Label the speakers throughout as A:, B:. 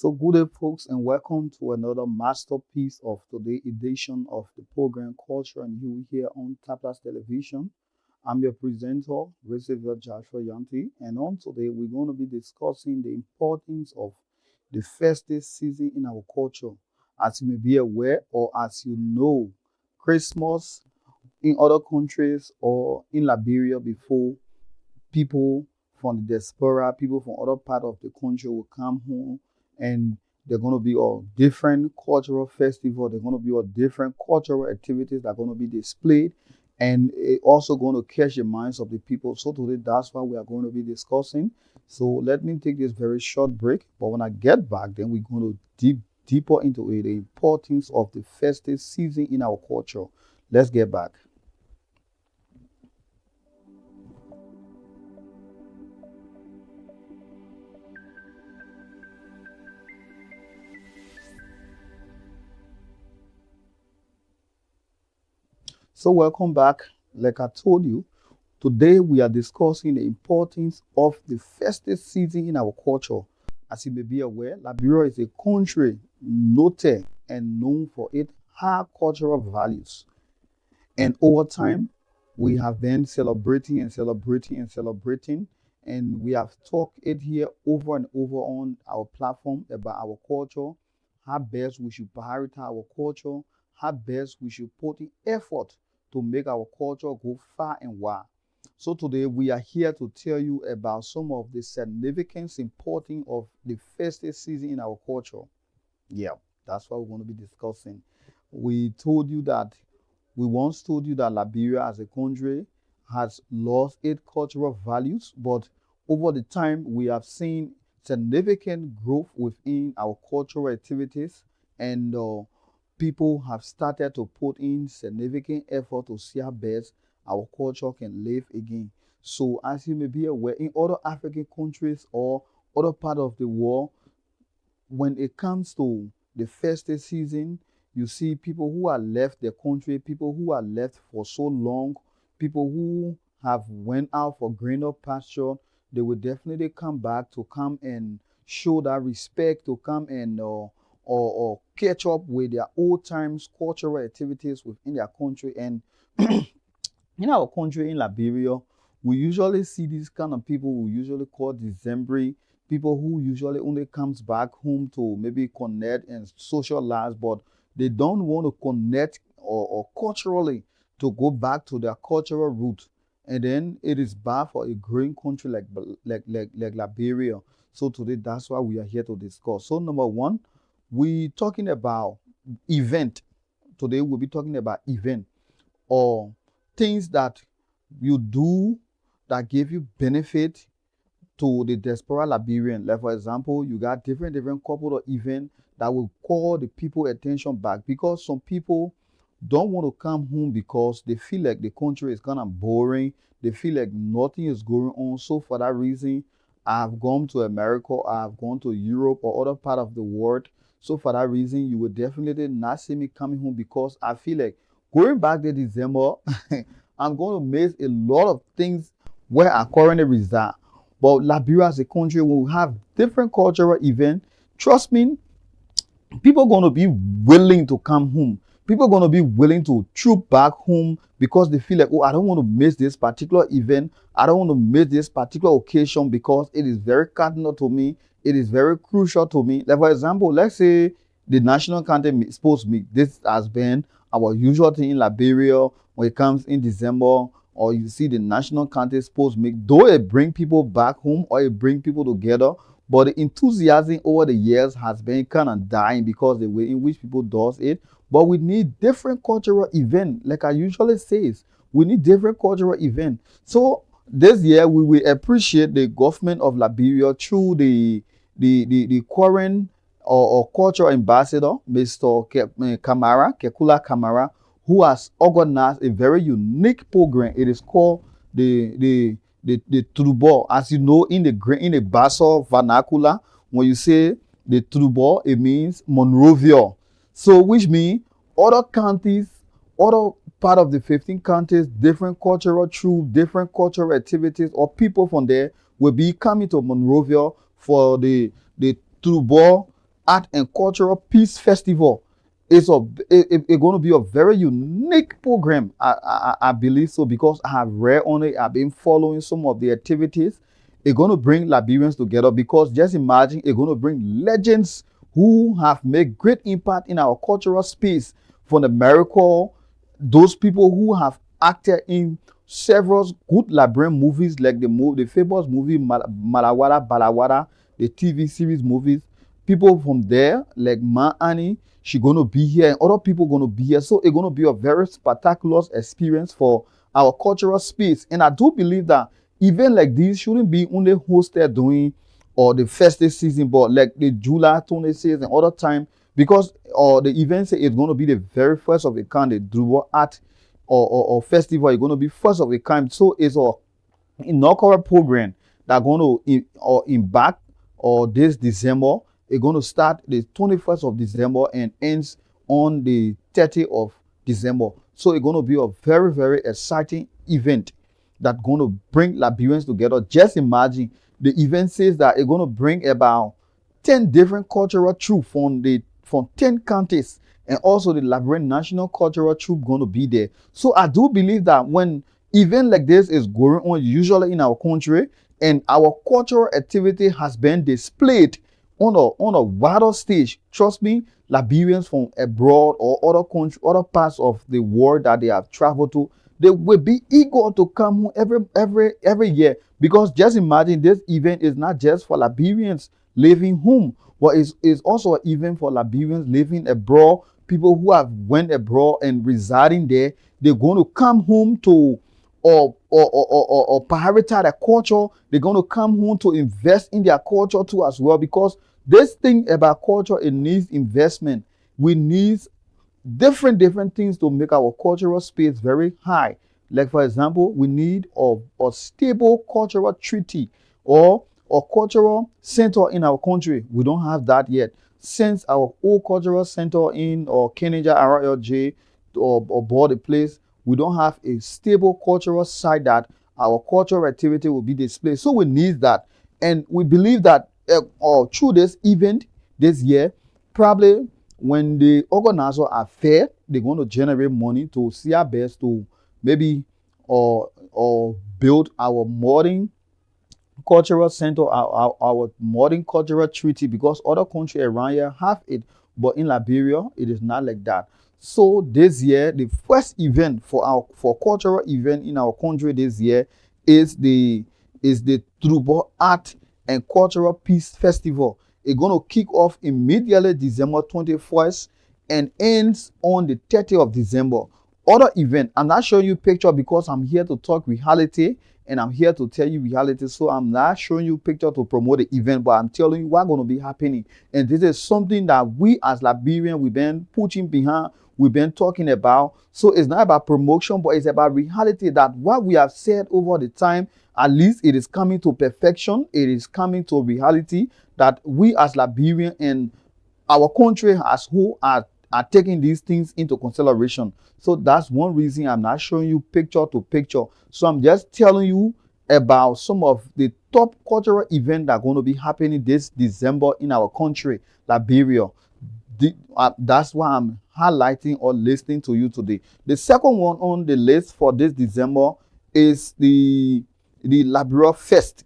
A: So, good day, folks, and welcome to another masterpiece of today edition of the program Culture and You here on Tapas Television. I'm your presenter, Roosevelt Nyeantee, and on today we're going to be discussing the importance of the festive season in our culture. As you may be aware, or as you know, Christmas in other countries or in Liberia before people from the diaspora, people from other part of the country will come home and they're going to be all different cultural festival. They're going to be all different cultural activities that are going to be displayed and it also going to catch the minds of the people. So today, that's what we are going to be discussing. So let me take this very short break. But when I get back, then we're going to deeper into it, the importance of the festive season in our culture. Let's get back. So welcome back. Like I told you, today we are discussing the importance of the festive season in our culture. As you may be aware, Liberia is a country noted and known for its high cultural values. And over time, we have been celebrating and celebrating and celebrating. And we have talked it here over and over on our platform about our culture, how best we should prioritize our culture, how best we should put in effort to make our culture go far and wide. So today we are here to tell you about some of the significance importance of the festive season in our culture. Yeah, that's what we're going to be discussing. We once told you that Liberia as a country has lost its cultural values, but over the time we have seen significant growth within our cultural activities and people have started to put in significant effort to see how best our culture can live again. So as you may be aware, in other African countries or other part of the world, when it comes to the festive season, you see people who are left their country, people who are left for so long, people who have went out for greener pasture, they will definitely come back to come and show that respect, to come and or catch up with their old times cultural activities within their country. And in our country, in Liberia, we usually see these kind of people we usually call December, people who usually only comes back home to maybe connect and socialize, but they don't want to connect or culturally to go back to their cultural root. And then it is bad for a growing country like Liberia. So today, that's why we are here to discuss. So number one, we talking about event. Today we'll be talking about event or things that you do that give you benefit to the diaspora Liberian. Like for example, you got different couple of events that will call the people attention back, because some people don't want to come home because they feel like the country is kind of boring. They feel like nothing is going on. So for that reason, I've gone to America, I've gone to Europe or other part of the world. So for that reason, you will definitely not see me coming home, because I feel like going back to December, I'm going to miss a lot of things where I currently reside. But Liberia as a country will have different cultural events. Trust me, people are going to be willing to come home. People are going to be willing to troop back home because they feel like, oh, I don't want to miss this particular event. I don't want to miss this particular occasion because it is very cardinal to me. It is very crucial to me. Like for example, let's say the national anthem is supposed to be. This has been our usual thing in Liberia when it comes in December, or you see the national anthem is supposed to make. Though it bring people back home or it bring people together, but the enthusiasm over the years has been kind of dying because the way in which people does it. But we need different cultural event, like I usually says. We need different cultural event. So this year we will appreciate the government of Liberia through the current or cultural ambassador, Mr. Kekula Kamara, who has organized a very unique program. It is called the Trubo. As you know, in the Basel vernacular, when you say the Trubo, it means Monrovia. So which means other counties, other part of the 15 counties, different cultural through different cultural activities, or people from there will be coming to Monrovia for the Trubo Art and Cultural Peace Festival. It's going to be a very unique program. I believe so because I have read on it. I've been following some of the activities. It's going to bring Liberians together because just imagine it's going to bring legends who have made great impact in our cultural space from America, those people who have acted in several good Liberian movies like the famous movie Malawara Balawara, the TV series movies. People from there like Ma Annie, she gonna be here, and other people gonna be here. So it's gonna be a very spectacular experience for our cultural space. And I do believe that event like this shouldn't be only hosted during or the festive season, but like the July 26th and other time because the event say it's gonna be the very first of a kind, the Druwa Art or festival. It's gonna be first of a kind. So it's a inaugural program that going to embark or this December. It's going to start the 21st of December and ends on the 30th of December. So it's going to be a very, very exciting event that's going to bring Liberians together. Just imagine the event says that it's going to bring about 10 different cultural troops from 10 counties, and also the Liberian National Cultural Troop going to be there. So I do believe that when event like this is going on usually in our country and our cultural activity has been displayed on a wider stage, trust me, Liberians from abroad or other country, other parts of the world that they have traveled to, they will be eager to come home every year because just imagine this event is not just for Liberians living home, but it's also an event for Liberians living abroad, people who have went abroad and residing there. They're going to come home to or prioritize their culture. They're going to come home to invest in their culture too as well because this thing about culture, it needs investment. We need different things to make our cultural space very high. Like for example, we need a stable cultural treaty or a cultural center in our country. We don't have that yet. Since our old cultural center in or Kennedy RLJ or Border Place, we don't have a stable cultural site that our cultural activity will be displayed. So we need that. And we believe that through this event this year, probably when the organizers are fair, they're going to generate money to see our best to maybe or build our modern cultural center, our modern cultural treaty, because other countries around here have it, but in Liberia, it is not like that. So this year, the first event for cultural event in our country this year is the Trubo Art and Cultural Peace Festival. It's going to kick off immediately December 21st and ends on the 30th of December. Other event, I'm not showing you picture because I'm here to talk reality and I'm here to tell you reality. So I'm not showing you picture to promote the event, but I'm telling you what's going to be happening. And this is something that we as Liberians, we've been pushing behind, we've been talking about. So it's not about promotion, but it's about reality that what we have said over the time, at least it is coming to perfection. It is coming to reality that we as Liberians and our country as whole are taking these things into consideration. So that's one reason I'm not showing you picture to picture. So I'm just telling you about some of the top cultural events that are going to be happening this December in our country, Liberia. That's why I'm highlighting or listening to you today. The second one on the list for this December is the Liberia Fest.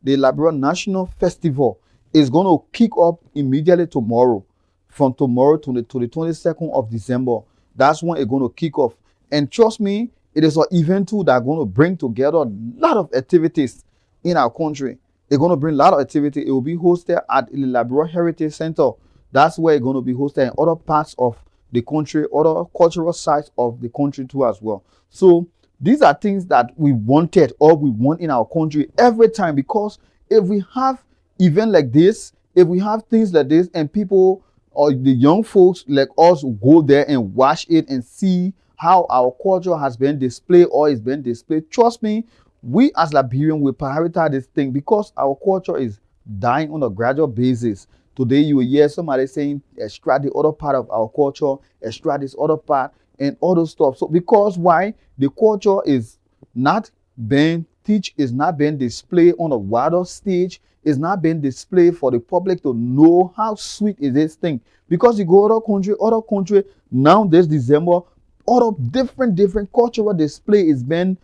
A: The Liberia National Festival is going to kick up immediately tomorrow. From tomorrow to the 22nd of December. That's when it's going to kick off. And trust me, it is an event too that's going to bring together a lot of activities in our country. It's going to bring a lot of activity. It will be hosted at the Liberia Heritage Center. That's where it's going to be hosted in other parts of the country, other cultural sites of the country too as well. So these are things that we wanted or we want in our country every time, because if we have events like this, if we have things like this and people or the young folks like us go there and watch it and see how our culture has been displayed or is being displayed, trust me, we as Liberians will prioritize this thing because our culture is dying on a gradual basis. Today you will hear somebody saying extract the other part of our culture, extract this other part and all those stuff. So because why? The culture is not being teach, is not being displayed on a wider stage, is not being displayed for the public to know how sweet is this thing. Because you go other country now this December, other different cultural display is being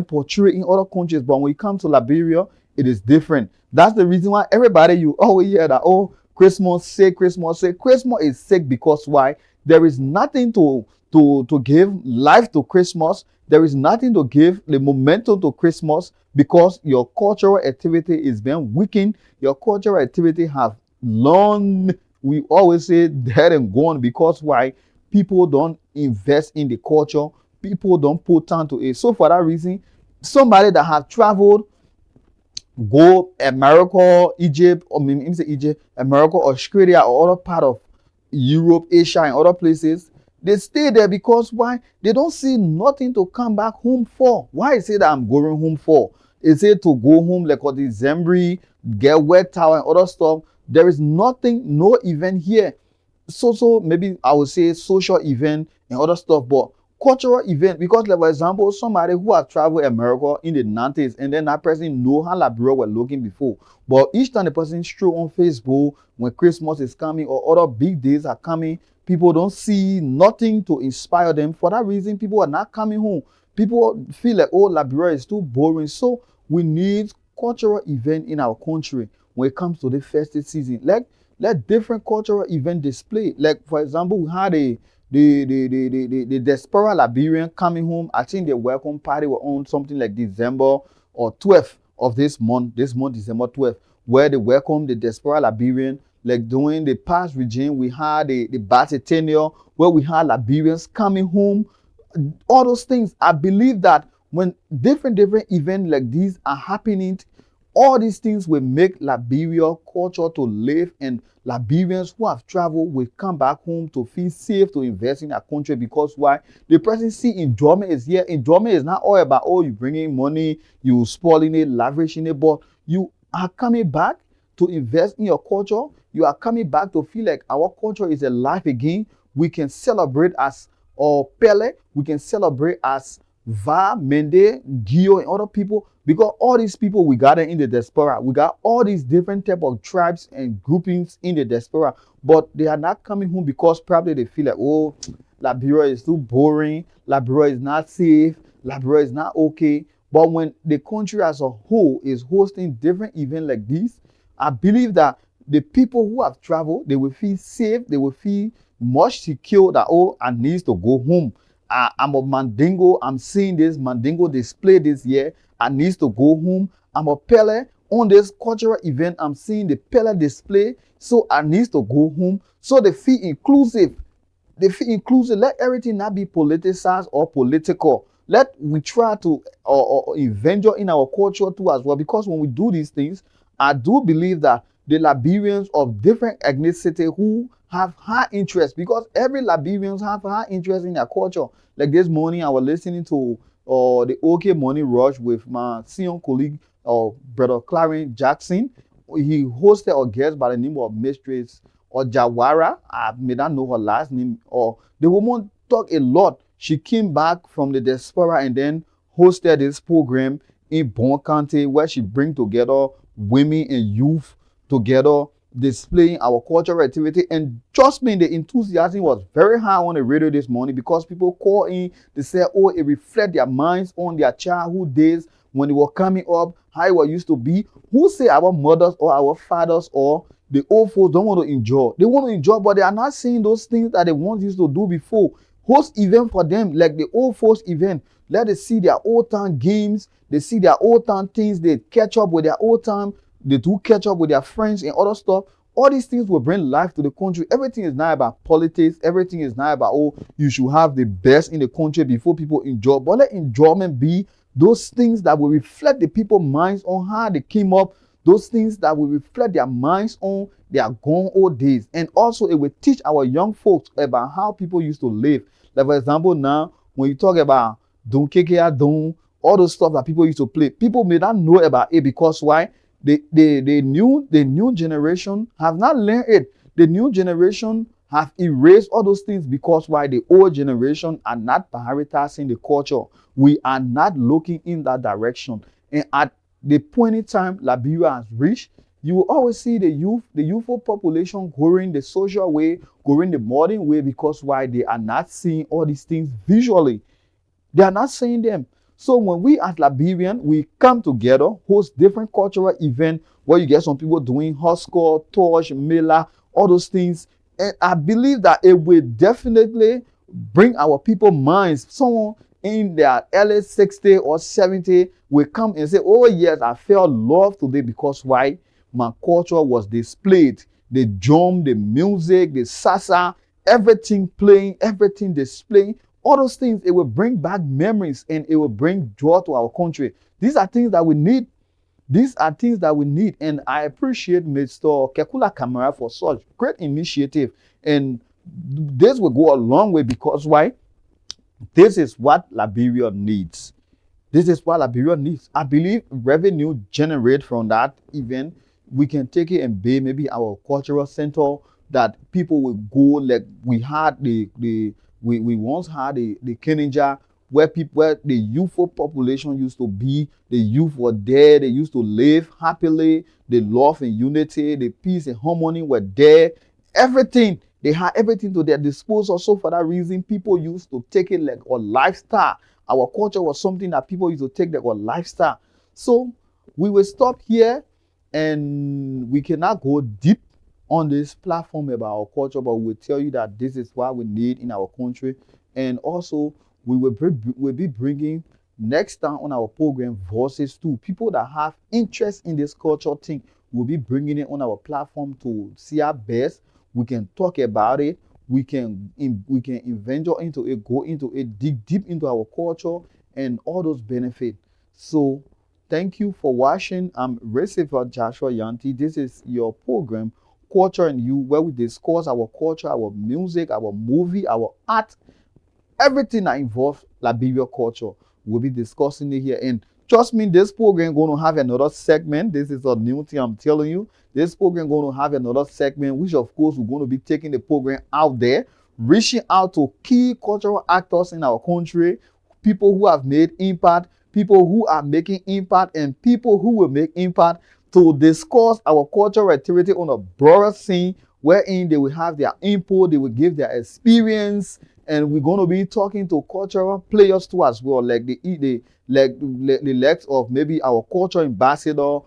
A: portrayed in other countries. But when you come to Liberia, it is different. That's the reason why everybody you always hear that, oh, Christmas sick, Christmas sick. Christmas is sick because why? There is nothing to give life to Christmas. There is nothing to give the momentum to Christmas because your cultural activity is being weakened. Your cultural activity have long, we always say, dead and gone. Because why? People don't invest in the culture. People don't put time to it. So for that reason, somebody that have traveled, go America, Egypt, or maybe say Egypt, America, Australia, or other part of Europe, Asia, and other places, they stay there because why? They don't see nothing to come back home for. Why is it that I'm going home for? Is it to go home like a December, get wet towel and other stuff? There is nothing, no event here. So maybe I would say social event and other stuff, but cultural event, because like for example, somebody who has traveled America in the 90s and then that person know how Liberia were looking before, but each time the person stroll on Facebook when Christmas is coming or other big days are coming, people don't see nothing to inspire them. For that reason, people are not coming home. People feel like, oh, Liberia is too boring. So we need cultural event in our country when it comes to the festive season. Like, let different cultural event display. Like for example, we had the diaspora Liberian coming home. I think the welcome party were on something like December or 12th of this month December 12th, where they welcome the diaspora Liberian. Like during the past regime, we had the Battletennial, where we had Liberians coming home. All those things, I believe that when different events like these are happening, all these things will make Liberia culture to live, and Liberians who have traveled will come back home to feel safe to invest in their country. Because why? The person see enjoyment is here. Enjoyment is not all about, oh, you bringing money, you spoiling it, lavishing it, but you are coming back to invest in your culture. You are coming back to feel like our culture is alive again. We can celebrate as Pele. We can celebrate as Va, Mende, Gio, and other people, because all these people we gather in the diaspora, we got all these different type of tribes and groupings in the diaspora, but they are not coming home because probably they feel like, oh, Liberia is too boring, Liberia is not safe, Liberia is not okay. But when the country as a whole is hosting different events like this, I believe that the people who have traveled, they will feel safe, they will feel much secure that, oh, I need to go home. I'm a Mandingo. I'm seeing this Mandingo display this year. I need to go home. I'm a Pele on this cultural event. I'm seeing the Pele display. So I need to go home. So they feel inclusive. They feel inclusive. Let everything not be politicized or political. Let we try to venture in our culture too as well. Because when we do these things, I do believe that the Liberians of different ethnicity who have high interest, because every Liberians have high interest in their culture. Like this morning, I was listening to the OK Morning Rush with my senior colleague, Brother Clarence Jackson. He hosted a guest by the name of Mistress or Jawara. I may not know her last name. Or the woman talked a lot. She came back from the diaspora and then hosted this program in Bon County, where she bring together women and youth together, displaying our cultural activity. And trust me, the enthusiasm was very high on the radio this morning, because people call in, they say, oh, it reflect their minds on their childhood days when they were coming up, how it used to be. Who say our mothers or our fathers or the old folks don't want to enjoy? They want to enjoy, but they are not seeing those things that they once used to do before. Host event for them, like the old folks event. Let them see their old time games. They see their old time things. They catch up with their old time. They do catch up with their friends and other stuff. All these things will bring life to the country. Everything is not about politics. Everything is not about, oh, you should have the best in the country before people enjoy. But let enjoyment be those things that will reflect the people's minds on how they came up. Those things that will reflect their minds on their gone old days. And also it will teach our young folks about how people used to live. Like for example, now when you talk about Don Kekea Don, all those stuff that people used to play, people may not know about it, because why? The new generation have not learned it. The new generation have erased all those things, because why? The old generation are not prioritizing the culture. We are not looking in that direction. And the point in time Liberia has reached, you will always see the youthful population growing the social way, growing the modern way, because why? They are not seeing all these things visually. They are not seeing them. So when we as Liberian, we come together, host different cultural events where you get some people doing hoscore, torch, mela, all those things. And I believe that it will definitely bring our people minds. Someone in their early 60 or 70 will come and say, oh yes, I felt love today because why? My culture was displayed. The drum, the music, the salsa, everything playing, everything displaying. All those things, it will bring back memories and it will bring joy to our country. These are things that we need. These are things that we need. And I appreciate Mr. Kekula Kamara for such great initiative. And this will go a long way because why? This is what Liberia needs. This is what Liberia needs. I believe revenue generated from that event, we can take it and be maybe our cultural center that people will go, like we had we once had the Kenija where the youthful population used to be. The youth were there. They used to live happily. The love and unity, the peace and harmony were there. Everything. They had everything to their disposal. So for that reason, people used to take it like a lifestyle. Our culture was something that people used to take like a lifestyle. So we will stop here and we cannot go deep on this platform about our culture, but we'll tell you that this is what we need in our country. And also, we'll be bringing next time on our program voices too. People that have interest in this culture thing, we'll be bringing it on our platform to see our best. We can talk about it. We can venture into it, go into it, dig deep into our culture and all those benefits. So, thank you for watching. I'm Roosevelt Nyeantee. This is your program, Culture and You, where we discuss our culture, our music, our movie, our art, everything that involves Liberia culture. We'll be discussing it here. And trust me, this program going to have another segment. This is a new thing I'm telling you. This program going to have another segment, which of course we're going to be taking the program out there, reaching out to key cultural actors in our country, people who have made impact, people who are making impact, and people who will make impact, to discuss our cultural activity on a broader scene, wherein they will have their input, they will give their experience, and we're going to be talking to cultural players too as well, like the likes of maybe our culture ambassador,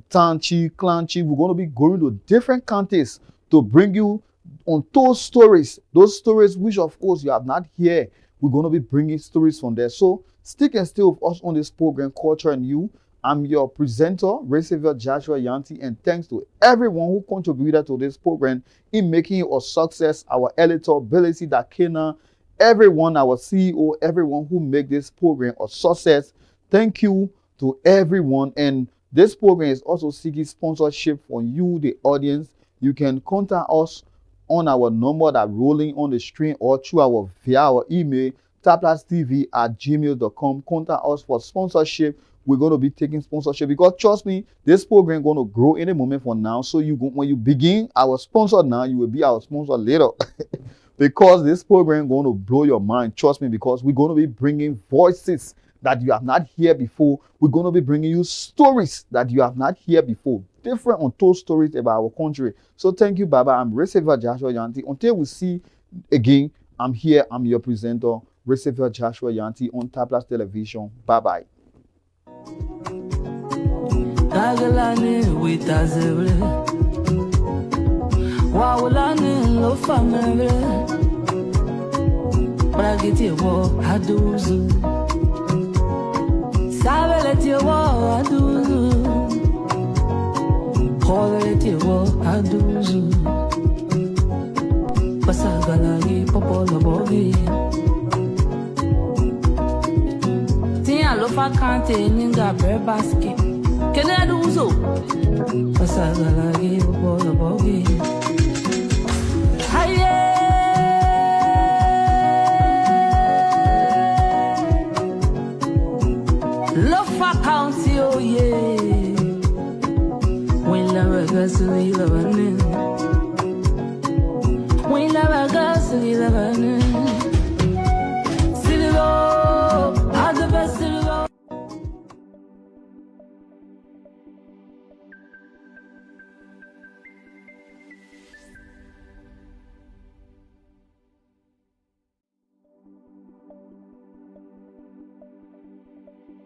A: town chief, clan chief. We're going to be going to different countries to bring you on those stories which of course you have not heard. We're going to be bringing stories from there. So stick and stay with us on this program, Culture and You. I'm your presenter, Roosevelt Nyeantee, and thanks to everyone who contributed to this program in making it a success. Our editor, Ability Dakena, everyone, our CEO, everyone who make this program a success. Thank you to everyone. And this program is also seeking sponsorship from you, the audience. You can contact us on our number that rolling on the screen or through via our email, taplastv@gmail.com. Contact us for sponsorship. We're going to be taking sponsorship because trust me, this program is going to grow in a moment from now. So when you begin our sponsor now, you will be our sponsor later. Because this program is going to blow your mind. Trust me, because we're going to be bringing voices that you have not heard before. We're going to be bringing you stories that you have not heard before. Different untold stories about our country. So thank you, Baba. I'm Roosevelt Nyeantee. Until we see again, I'm here. I'm your presenter, Roosevelt Nyeantee on Tablas Television. Bye-bye. Tagalani with Azable. Wawulani lo family. Bragiti wo aduzu. Sabeleti wo aduzu. Koleti wo aduzu. Pasagalagi popola bogi. Tia lo fa kante ninga brebaski. Kene aduzu. Pasagalagi popola bogi. County, oh yeah. When la regrets, we love